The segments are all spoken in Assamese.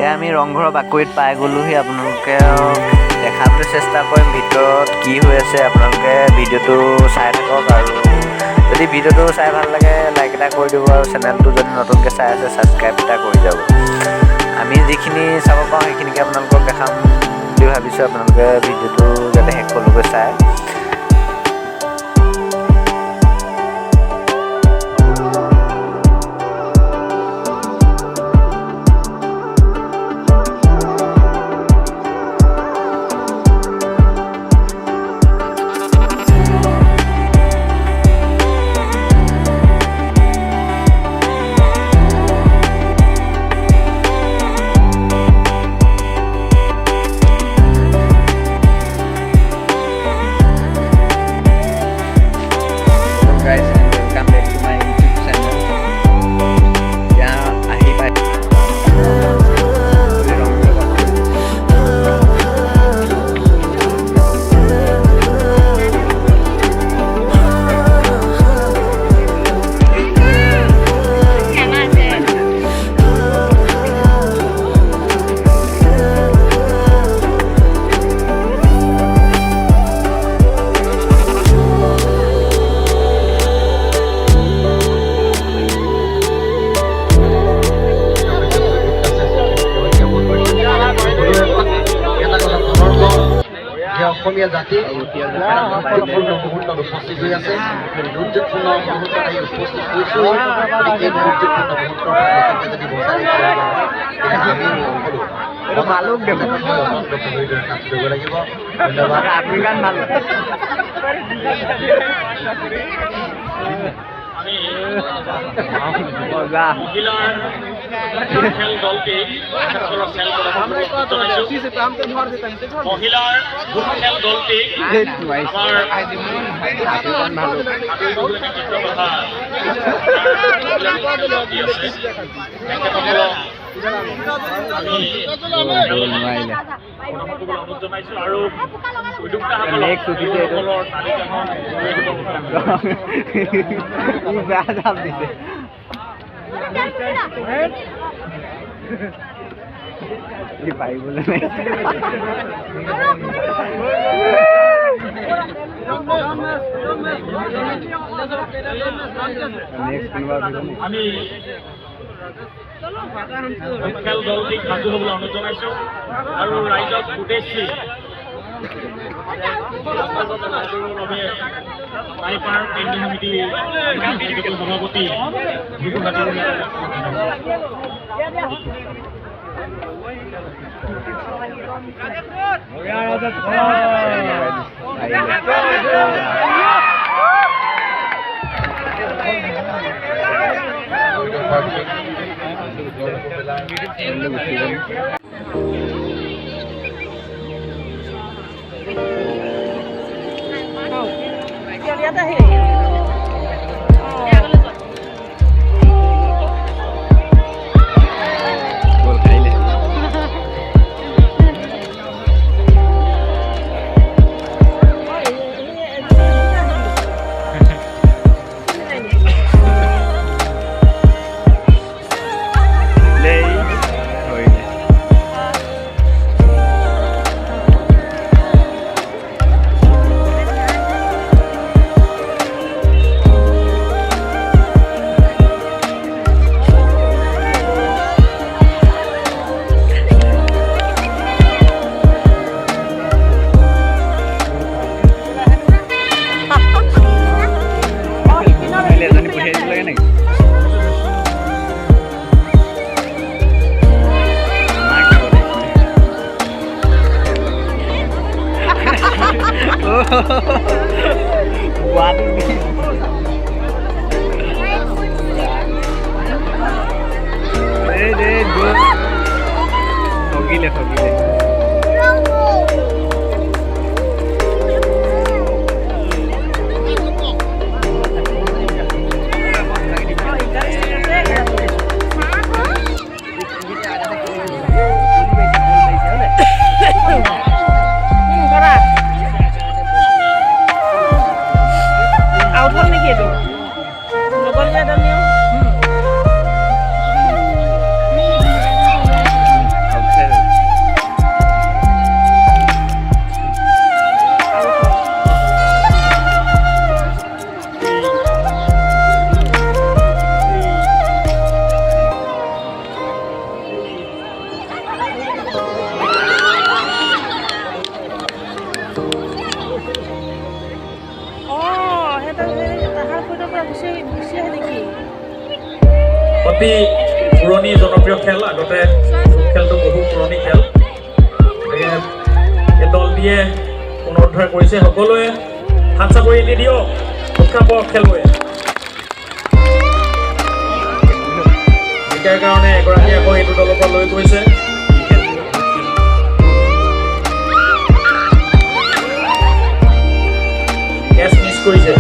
এয়া আমি ৰংঘৰৰ বাকৰিত পাই গ'লোহি। আপোনালোকে দেখাবলৈ চেষ্টা কৰিম ভিতৰত কি হৈ আছে। আপোনালোকে ভিডিঅ'টো চাই থাকক আৰু যদি ভিডিঅ'টো চাই ভাল লাগে লাইক এটা কৰি দিব আৰু চেনেলটো যদি নতুনকৈ চাই আছে ছাবস্ক্ৰাইব এটা কৰি যাব। আমি যিখিনি চাব পাৰোঁ সেইখিনিকে আপোনালোকক দেখাম বুলি ভাবিছোঁ। আপোনালোকে ভিডিঅ'টো যাতে শেষলৈকে চায়। অসমীয়া জাতি মুহূৰ্তত উপস্থিত হৈ আছে। দুৰ্যোগপূৰ্ণ মুহূৰ্তত আহি উপস্থিত হৈছোঁ। এই দুৰ্যোগপূৰ্ণ মুহূৰ্তৰ যদি বচাই কাম কৰিব লাগিব। ধন্যবাদ। খেল দলটি মহিলাৰ খেল দলটি জনাইছো আৰু বেয়া দাম দিছে। পাৰিবলৈ নাই। আমি খেল দলটিক সাজু হ'বলৈ অনুৰোধ জনাইছো আৰু ৰাইজক উদ্দেশ্যি পাইপাৰ কেন্দ্ৰীয় সমিতিৰ সভাপতি বিহু অতি পুৰণি জনপ্ৰিয় খেল আগতে খেলটো বহু পুৰণি খেল এই দলটিয়ে পুনৰুদ্ধাৰ কৰিছে সকলোৱে হাত চাপৰি দি দিয়ক উৎসাহ পাওক খেলুৱৈ জিকাৰ কাৰণে এগৰাকী আকৌ এইটো দলৰ পৰা লৈ গৈছে কেচ মিছ কৰিছে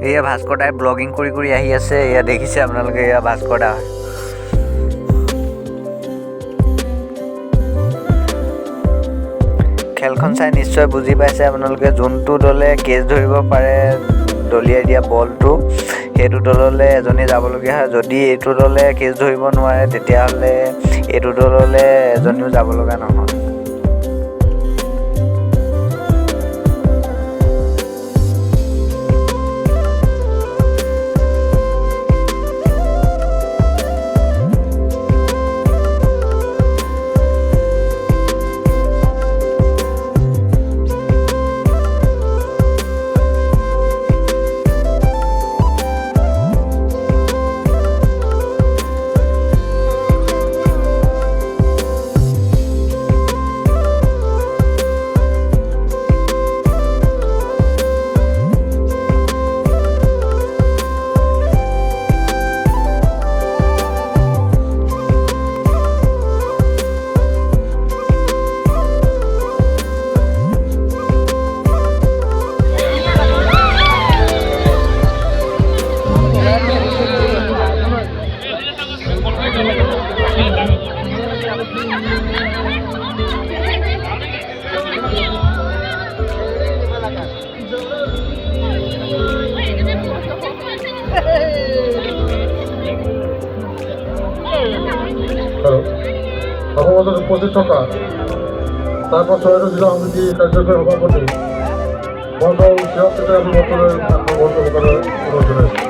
এয়া ভাস্কৰ দাই ব্লগিং কৰি আহি আছে। এয়া দেখিছে আপোনালোকে, এয়া ভাস্কৰ দা। খেলখন চাই নিশ্চয় বুজি পাইছে আপোনালোকে, যোনটো দলে কেচ ধৰিব পাৰে দলিয়াই দিয়া বলটো, সেইটো দললৈ এজনী যাবলগীয়া হয়। যদি এইটো দলে কেচ ধৰিব নোৱাৰে তেতিয়াহ'লে এইটো দললৈ এজনীও যাব লগা নহয়। সমাজত উপস্থিত থকা তাৰপৰা চৰাইদেউ জিলা সমিতি কাৰ্যকৰী সভাপতি মণ্ডল সিহঁতে আমি বৰ্তমানে সংগ্ৰহ কৰিবলৈ অনুৰোধ জনাইছোঁ।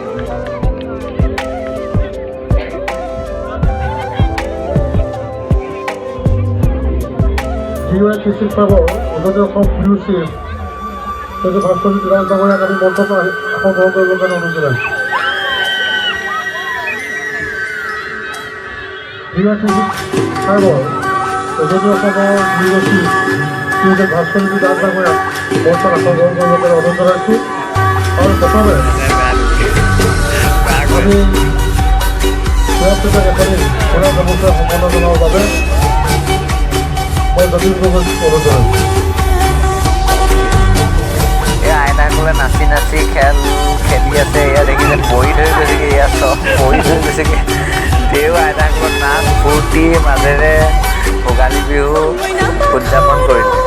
GYT শিক্ষকৰ উজনি অসম বিহু চিফ সেইটো ভাস্কৰজী জিলা ডাঙৰীয়াক আমি মণ্ডপত আসন গ্ৰহণ কৰিবৰ কাৰণে অনুৰোধ জনাইছোঁ। GYT শিক্ষকৰ উজনি অসমৰ বিহু চিফ শ্ৰীযুত ভাস্কৰজী জিলা ডাঙৰীয়াক মণ্ডপত আসন গ্ৰহণ কৰিবৰ কাৰণে অনুৰোধ জনাইছোঁ। আৰু প্ৰথমে আমি সিহঁতকেইটাক এখনি পুৰা গামোচা সম্পন্ন জনাবৰ বাবে এই আইতাসকলে নাচি খেলি আছে। এয়া দেখিছে পৰি ধৰি গৈছেগে, এয়া চব পৰি ধৰি গৈছেগে। তেও আইতাসকলৰ নাচ ফূৰ্তিৰ মাজেৰে ভোগালী বিহু উদযাপন কৰিলে।